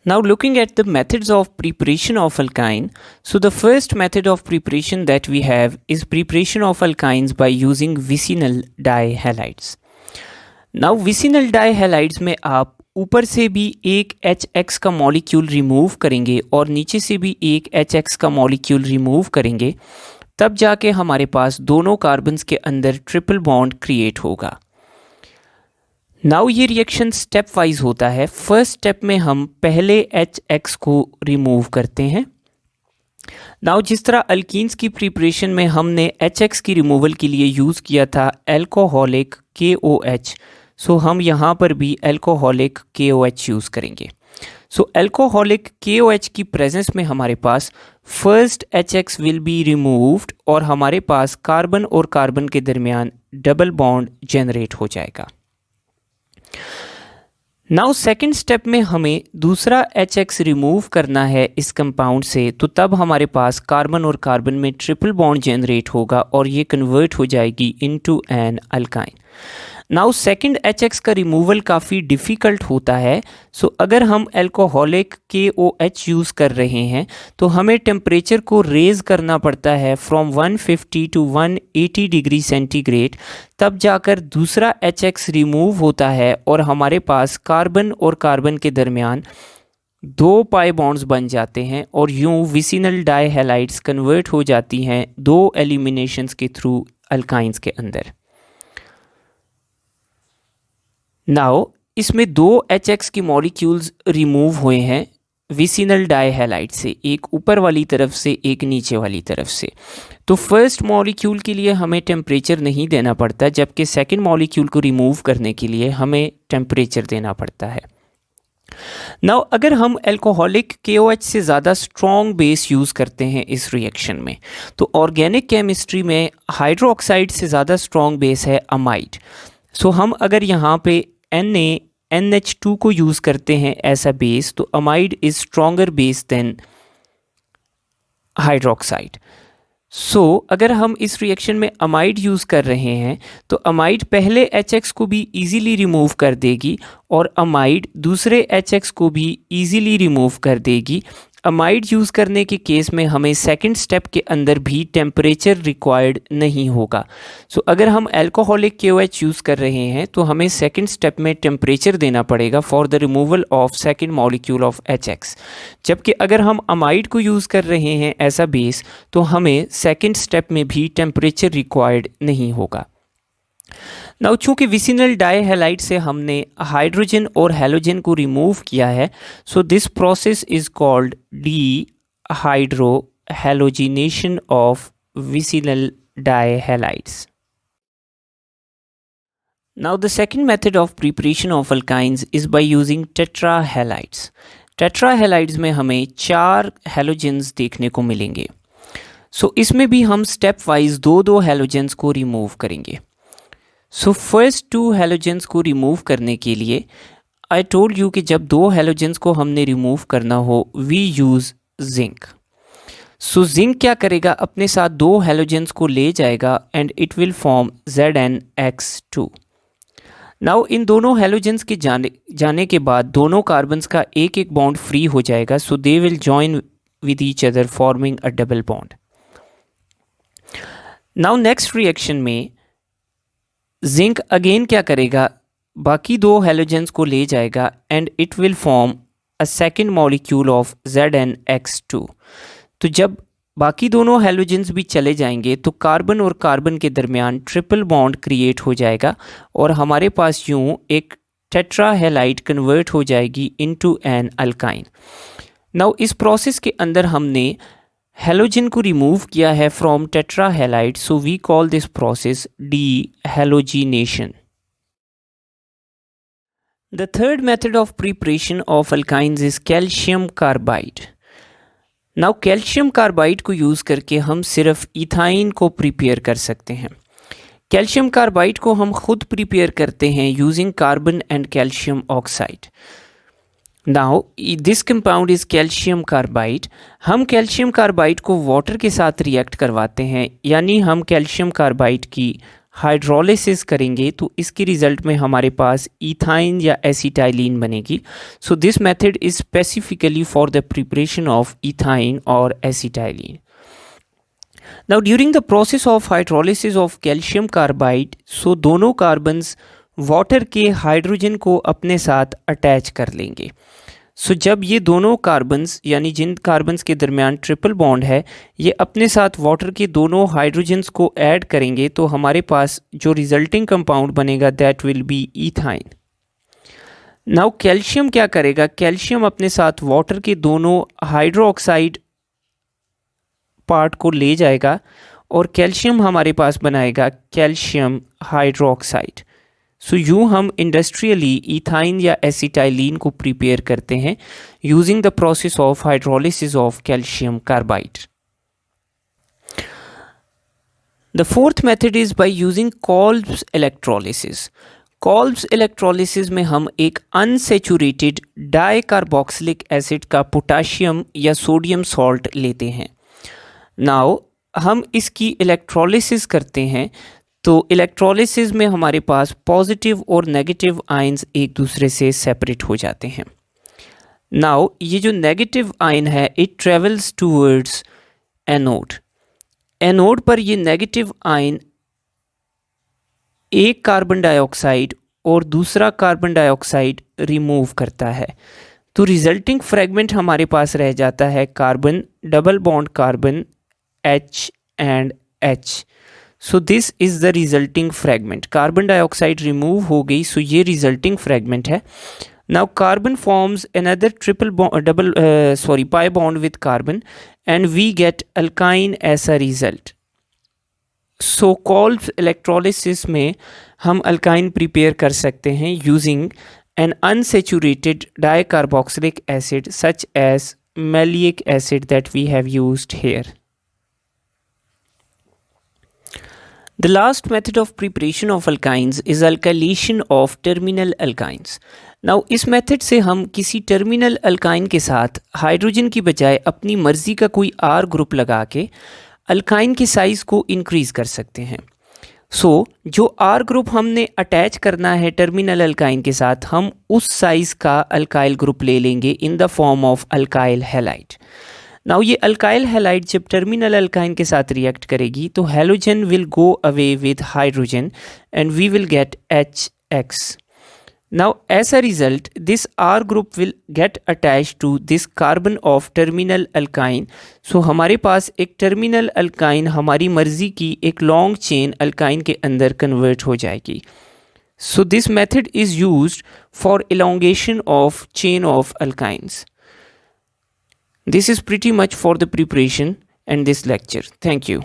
Now looking at the methods of preparation of alkyne, so the first method of preparation that we have is preparation of alkynes by using vicinal dihalides. Now vicinal dihalides में आप ऊपर से भी एक HX का molecule remove करेंगे और नीचे से भी एक HX का मॉलिक्यूल रिमूव करेंगे, तब जाके हमारे पास दोनों कार्बन्स के अंदर ट्रिपल बॉन्ड क्रिएट होगा। नाउ ये रिएक्शन स्टेप वाइज होता है। फर्स्ट स्टेप में हम पहले HX को रिमूव करते हैं। नाउ जिस तरह अल्कीन्स की प्रिपरेशन में हमने HX की रिमूवल के लिए यूज़ किया था एल्कोहलिक KOH, सो हम यहाँ पर भी एल्कोहलिक KOH यूज़ करेंगे। सो एल्कोहलिक KOH की प्रेजेंस में हमारे पास first HX will be removed और हमारे पास कार्बन और कार्बन के दरमियान डबल बॉन्ड जनरेट हो जाएगा। नाउ सेकेंड स्टेप में हमें दूसरा HX रिमूव करना है इस कंपाउंड से, तो तब हमारे पास कार्बन और कार्बन में ट्रिपल बॉन्ड जनरेट होगा और ये कन्वर्ट हो जाएगी into an alkyne. Now second HX का रिमूवल काफ़ी डिफ़िकल्ट होता है। सो अगर हम एल्कोहलिक KOH यूज़ कर रहे हैं तो हमें टेम्परेचर को रेज़ करना पड़ता है फ्रॉम 150 टू 180 डिग्री सेंटीग्रेड, तब जाकर दूसरा HX रिमूव होता है और हमारे पास कार्बन और कार्बन के दरमियान दो पाई बॉन्ड्स बन जाते हैं और यूं विसिनल डाइहैलाइड्स कन्वर्ट हो जाती हैं दो एलिमिनेशंस के थ्रू अल्काइंस के अंदर। नाउ इसमें दो HX की मॉलिक्यूल्स रिमूव हुए हैं विसिनल डाइहैलाइड से, एक ऊपर वाली तरफ से एक नीचे वाली तरफ से। तो फर्स्ट मॉलिक्यूल के लिए हमें टेम्परेचर नहीं देना पड़ता, जबकि सेकंड मॉलिक्यूल को रिमूव करने के लिए हमें टेम्परेचर देना पड़ता है। नाउ अगर हम एल्कोहलिक KOH से ज़्यादा स्ट्रॉन्ग बेस यूज़ करते हैं इस रिएक्शन में, तो ऑर्गेनिक केमिस्ट्री में हाइड्रोक्साइड से ज़्यादा स्ट्रॉन्ग बेस है अमाइड। सो हम अगर यहाँ पे NaNH2 को यूज़ करते हैं एज अ बेस, तो amide is stronger base than hydroxide. So अगर हम इस रिएक्शन में अमाइड यूज़ कर रहे हैं तो अमाइड पहले HX को भी इजीली रिमूव कर देगी और अमाइड दूसरे HX को भी इजीली रिमूव कर देगी। अमाइड यूज़ करने के केस में हमें सेकंड स्टेप के अंदर भी टेम्परेचर रिक्वायर्ड नहीं होगा। सो अगर हम एल्कोहलिक KOH यूज़ कर रहे हैं तो हमें सेकंड स्टेप में टेम्परेचर देना पड़ेगा for the removal of second molecule of HX, जबकि अगर हम अमाइड को यूज़ कर रहे हैं ऐसा बेस तो हमें सेकंड स्टेप में भी टेम्परेचर रिक्वायर्ड नहीं होगा। नाउ चूँकि विसिनल डाइहैलाइड से हमने हाइड्रोजन और हैलोजन को रिमूव किया है, so this process is called dehydrohalogenation of vicinal dihalides. Now the second method of preparation of alkynes is by using tetrahalides. Tetrahalides में हमें 4 हैलोजेंस देखने को मिलेंगे। सो इसमें भी हम स्टेप वाइज दो हैलोजेंस को रिमूव करेंगे। सो फर्स्ट 2 हैलोजेंस को रिमूव करने के लिए आई टोल्ड यू कि जब 2 हैलोजेंस को हमने रिमूव करना हो we use zinc. So zinc क्या करेगा, अपने साथ 2 हैलोजेंस को ले जाएगा and it will form ZnX2। Now इन दोनों हैलोजेंस के जाने के बाद दोनों कार्बन्स का एक एक बॉन्ड फ्री हो जाएगा, so they will join with each other forming a double bond. Now next reaction में जिंक अगेन क्या करेगा, बाकी 2 हैलोजेंस को ले जाएगा and it will form a second molecule of ZnX2। तो जब बाकी दोनों हैलोजेंस भी चले जाएंगे तो कार्बन और कार्बन के दरमियान ट्रिपल बॉन्ड क्रिएट हो जाएगा और हमारे पास यूं एक टेट्राहैलाइड कन्वर्ट हो जाएगी इनटू एन अल्काइन। नाउ इस प्रोसेस के अंदर हमने हैलोजन को रिमूव किया है from tetrahalide, so we call this process dehalogenation. The third method of preparation of alkynes is calcium carbide. Now calcium carbide को यूज़ करके हम सिर्फ इथाइन को प्रिपेयर कर सकते हैं। कैल्शियम कार्बाइड को हम खुद प्रिपेयर करते हैं using carbon and calcium oxide. Now this compound is calcium carbide. हम कैल्शियम कार्बाइड को वाटर के साथ रिएक्ट करवाते हैं, यानी हम कैल्शियम कार्बाइड की हाइड्रोलिसिस करेंगे तो इसके रिजल्ट में हमारे पास इथाइन या एसिटाइलिन बनेगी. So this method is specifically for the preparation of ethyne और acetylene. Now during the process of hydrolysis of calcium carbide, so दोनों कार्बन्स वाटर के हाइड्रोजन को अपने साथ अटैच कर लेंगे. सो जब ये दोनों कार्बन्स यानी जिन कार्बन्स के दरमियान ट्रिपल बॉन्ड है ये अपने साथ वाटर के दोनों हाइड्रोजन्स को ऐड करेंगे तो हमारे पास जो रिजल्टिंग कंपाउंड बनेगा that will be ethyne. Now calcium क्या करेगा, कैल्शियम अपने साथ वाटर के दोनों हाइड्रोक्साइड पार्ट को ले जाएगा और कैल्शियम हमारे पास बनाएगा कैल्शियम हाइड्रोक्साइड. सो यूँ हम इंडस्ट्रियली इथाइन या एसिटाइलिन को प्रिपेयर करते हैं using the process of hydrolysis of calcium carbide. The fourth method is by using Kolbe's electrolysis. Kolbe's electrolysis में हम एक अनसेचुरेटेड डाई कार्बोक्सिलिक एसिड का पोटाशियम या सोडियम सॉल्ट लेते हैं. नाउ हम इसकी इलेक्ट्रोलिसिस करते हैं तो इलेक्ट्रोलिसिस में हमारे पास पॉजिटिव और नेगेटिव आयंस एक दूसरे से सेपरेट हो जाते हैं. नाउ ये जो नेगेटिव आयन है it travels towards anode. Anode पर ये नेगेटिव आयन एक कार्बन डाइऑक्साइड और दूसरा कार्बन डाइऑक्साइड रिमूव करता है तो रिजल्टिंग फ्रेगमेंट हमारे पास रह जाता है carbon double bond carbon H and H. So this is the resulting fragment. Carbon dioxide remove हो गई सो ये रिजल्टिंग फ्रेगमेंट है. Now carbon forms another pi bond with carbon and we get alkyne as a result. So Kolb's electrolysis में हम alkyne prepare कर सकते हैं using an unsaturated dicarboxylic acid such as maleic acid that we have used here. The last method of preparation of alkynes is alkylation of terminal alkynes. Now इस method से हम किसी terminal alkyne के साथ hydrogen की बजाय अपनी मर्जी का कोई R ग्रुप लगा के अल्काइन के साइज़ को इंक्रीज़ कर सकते हैं. जो R ग्रुप हमने अटैच करना है टर्मिनल अल्काइन के साथ हम उस साइज़ का अल्काइल ग्रुप ले लेंगे in the form of alkyl halide. Now ये अल्काइल हैलाइड जब टर्मिनल अल्काइन के साथ रिएक्ट करेगी तो halogen will go away with hydrogen and we will get HX. Now as a result this R group will get attached to this carbon of terminal alkyne. So हमारे पास एक terminal alkyne हमारी मर्जी की एक long chain alkyne के अंदर convert हो जाएगी. So this method is used for elongation of chain of alkynes. This is pretty much for the preparation and this lecture. Thank you.